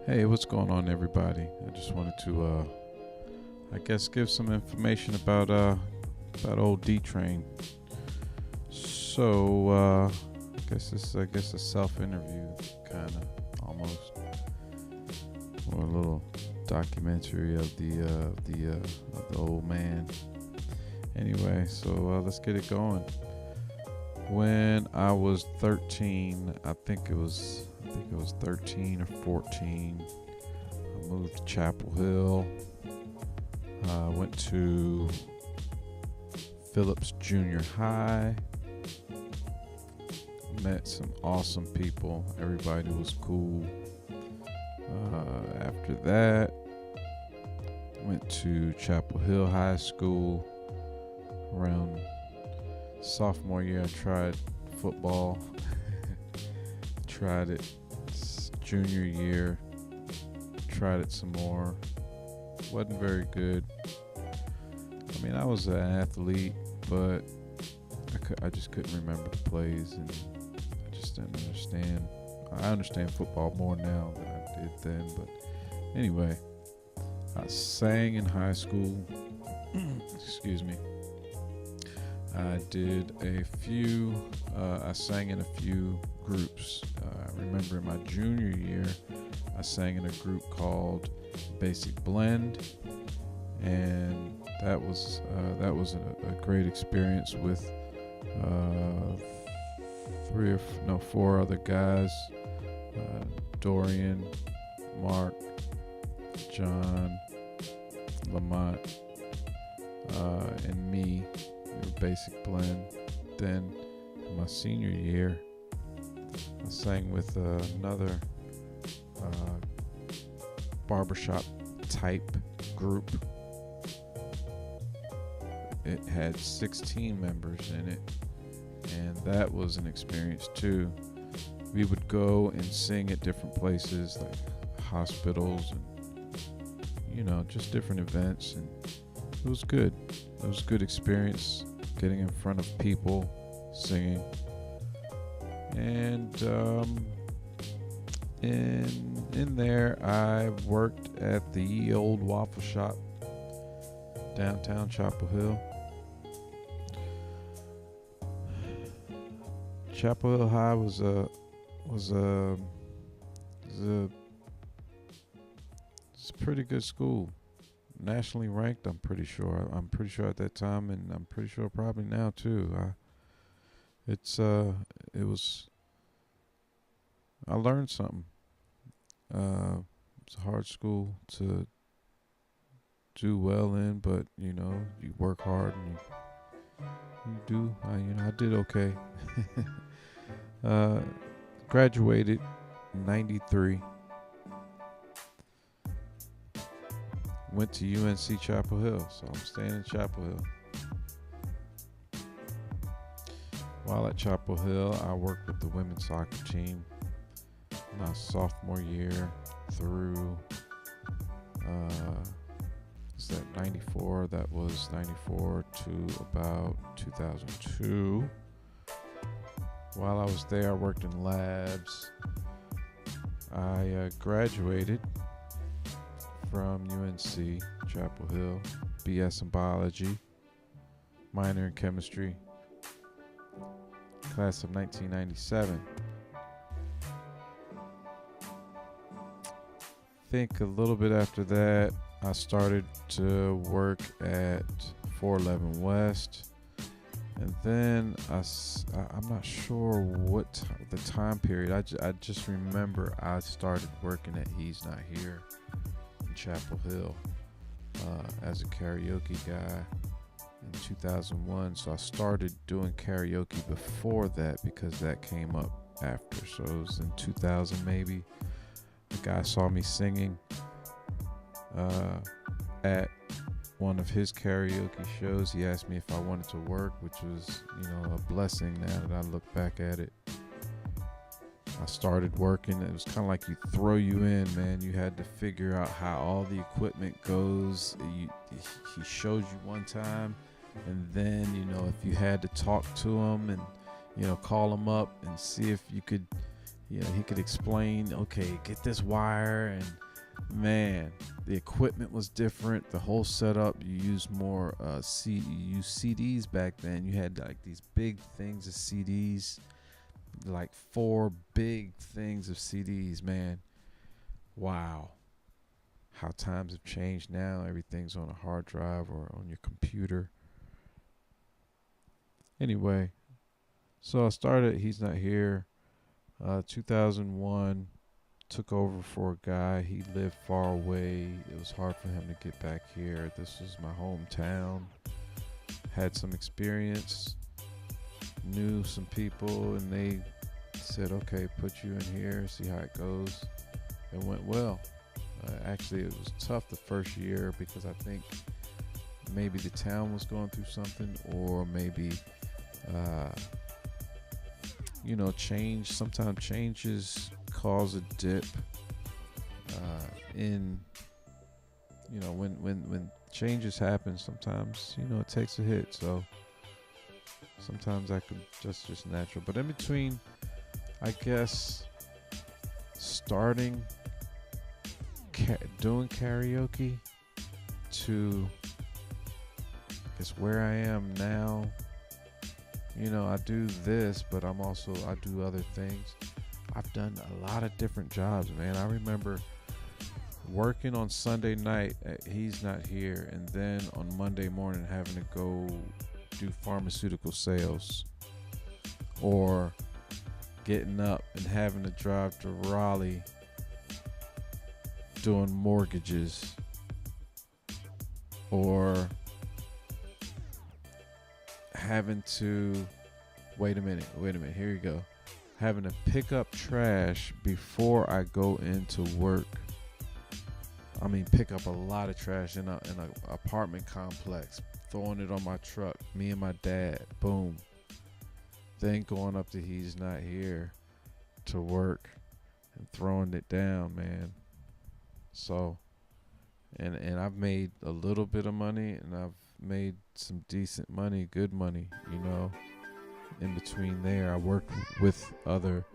Hey, what's going on, everybody? I just wanted to, I guess, give some information about old D Train. So, I guess a self-interview, kind of, almost, or a little documentary of the old man. Anyway, so let's get it going. When I was 13, I think it was 13 or 14. I moved to Chapel Hill. Went to Phillips Junior High. Met some awesome people. Everybody was cool. After that, went to Chapel Hill High School. Around sophomore year, I tried football. Tried it junior year. Tried it some more. Wasn't very good. I mean, I was an athlete, but I just couldn't remember the plays, and I just didn't understand. I understand football more now than I did then, but anyway, I sang in high school. Excuse me. I sang in a few groups. I remember in my junior year, I sang in a group called Basic Blend, and that was a great experience with four other guys: Dorian, Mark, John, Lamont, and me. We were Basic Blend. Then in my senior year, I sang with another barbershop type group. It had 16 members in it, and that was an experience too. We would go and sing at different places like hospitals and just different events, and it was good. It was a good experience getting in front of people singing. And in there, I worked at the old waffle shop downtown Chapel Hill. Chapel Hill High was a it's a pretty good school, nationally ranked. I'm pretty sure. I'm pretty sure at that time, and I'm pretty sure probably now too. It was. I learned something. It's a hard school to do well in, but you work hard and you do. I did okay. uh, Graduated in '93. Went to UNC Chapel Hill, so I'm staying in Chapel Hill. While at Chapel Hill, I worked with the women's soccer team my sophomore year through is that 94? That was 94 to about 2002. While I was there, I worked in labs. I graduated from UNC Chapel Hill, BS in biology, minor in chemistry, class of 1997. I think a little bit after that, I started to work at 411 West, and then I'm not sure what the time period. I just remember I started working at He's Not Here in Chapel Hill as a karaoke guy in 2001. So I started doing karaoke before that because that came up after. So it was in 2000 maybe. A guy saw me singing at one of his karaoke shows. He asked me if I wanted to work, which was, a blessing now that I look back at it. I started working. It was kind of like you throw you in, man. You had to figure out how all the equipment goes. He shows you one time, and then, if you had to talk to him and, call him up and see if you could, he could explain, okay, get this wire, and man, the equipment was different. The whole setup, you used more you used CDs back then. You had like these big things of CDs, like 4 big things of CDs, man. Wow. How times have changed now. Everything's on a hard drive or on your computer. Anyway, so I started He's Not Here, 2001. Took over for a guy. He lived far away. It was hard for him to get back here. This was my hometown. Had some experience, knew some people, and they said, okay, put you in here, see how it goes. It went well. Actually, it was tough the first year because I think maybe the town was going through something, or maybe change. Sometimes changes cause a dip in, when changes happen, sometimes it takes a hit. So sometimes that could just natural. But in between, I guess, starting doing karaoke to it's where I am now. I do this, but I do other things. I've done a lot of different jobs, man. I remember working on Sunday night at He's Not Here, and then on Monday morning having to go do pharmaceutical sales, or getting up and having to drive to Raleigh doing mortgages, or having to wait a minute, here you go. Having to pick up trash before I go into work. I mean, pick up a lot of trash in an apartment complex, throwing it on my truck, me and my dad, boom. Then going up to He's Not Here to work and throwing it down, man. So, and I've made a little bit of money, and I've made some decent money, good money, In between there, I worked with other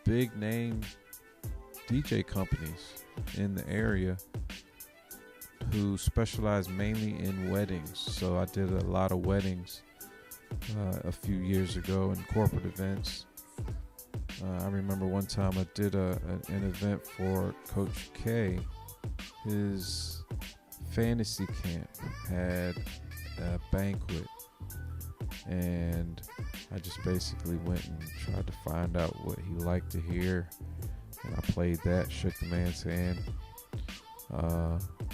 big name DJ companies in the area who specialize mainly in weddings. So I did a lot of weddings a few years ago in corporate events. I remember one time I did an event for Coach K. His fantasy camp had a banquet, and I just basically went and tried to find out what he liked to hear, and I played that, shook the man's hand,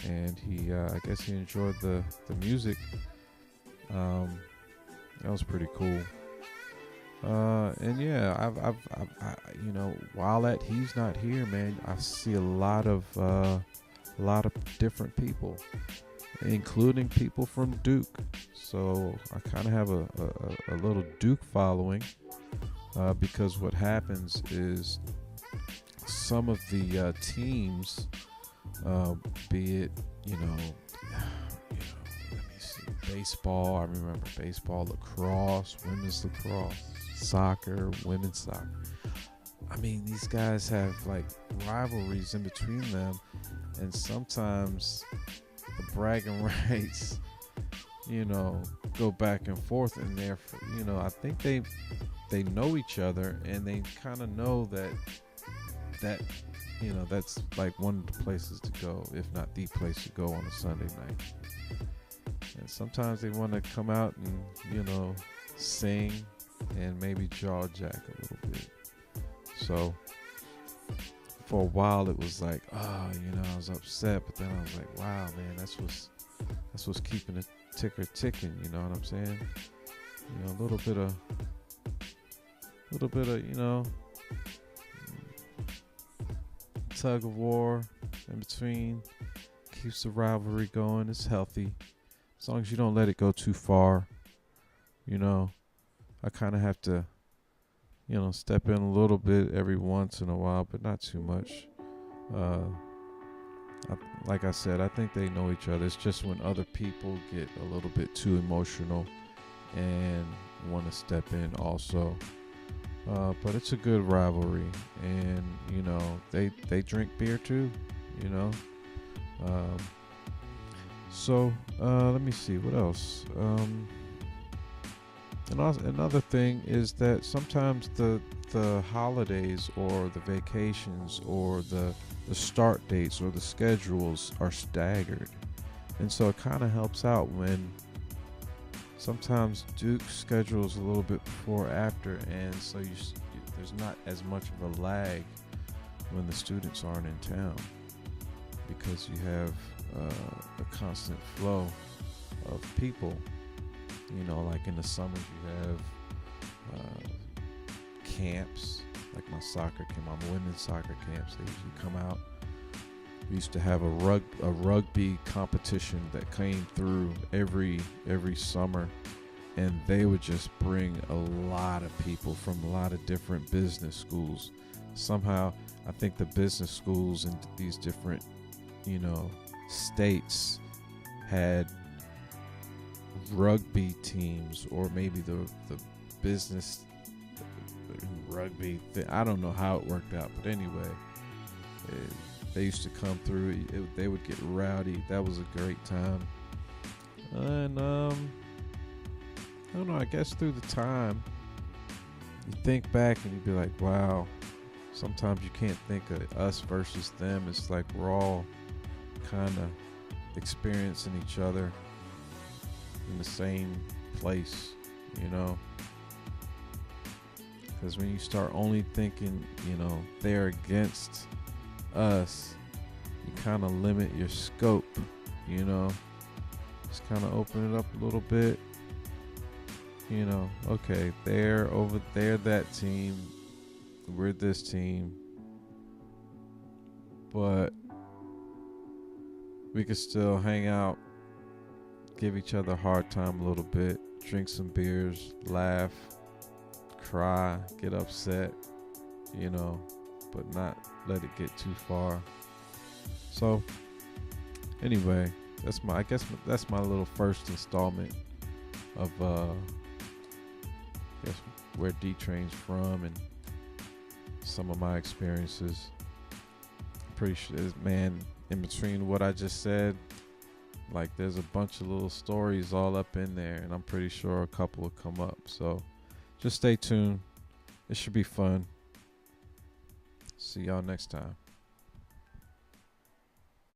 and he I guess he enjoyed the music. That was pretty cool. And yeah, I've while at He's Not Here, man, I see a lot of different people, including people from Duke. So I kind of have a little Duke following, because what happens is some of the teams, be it let me see, baseball. I remember baseball, lacrosse, women's lacrosse, soccer, women's soccer. I mean, these guys have like rivalries in between them, and sometimes the bragging rights, go back and forth, and I think they know each other, and they kind of know that that's like one of the places to go, if not the place to go on a Sunday night. And sometimes they want to come out and sing and maybe jaw jack a little bit. So for a while it was like, I was upset, but then I was like, wow, man, that's what's keeping the ticker ticking. You know what I'm saying? A little bit of tug of war in between keeps the rivalry going. It's healthy as long as you don't let it go too far. I kind of have to step in a little bit every once in a while, but not too much. Like I said, I think they know each other. It's just when other people get a little bit too emotional and want to step in also. But it's a good rivalry, and they drink beer too. You know, um, so let me see what else. And also, another thing is that sometimes the holidays or the vacations or the start dates or the schedules are staggered, and so it kind of helps out when sometimes Duke schedules a little bit before or after, and so there's not as much of a lag when the students aren't in town because you have a constant flow of people. Like in the summers you have camps, like my women's soccer camps. They usually come out. We used to have a rugby competition that came through every summer, and they would just bring a lot of people from a lot of different business schools. Somehow, I think the business schools in these different, states had rugby teams, or maybe the business rugby thing. I don't know how it worked out, but anyway, they used to come through. They would get rowdy. That was a great time. And I don't know, I guess through the time you think back and you'd be like, wow, sometimes you can't think of us versus them. It's like we're all kind of experiencing each other in the same place, because when you start only thinking, they're against us, you kind of limit your scope, just kind of open it up a little bit. Okay, they're that team, we're this team, but we could still hang out, give each other a hard time a little bit, drink some beers, laugh, cry, get upset, but not let it get too far. So anyway, I guess that's my little first installment of where D Train's from and some of my experiences. I'm pretty sure, man, in between what I just said, like there's a bunch of little stories all up in there, and I'm pretty sure a couple will come up. So just stay tuned. It should be fun. See y'all next time.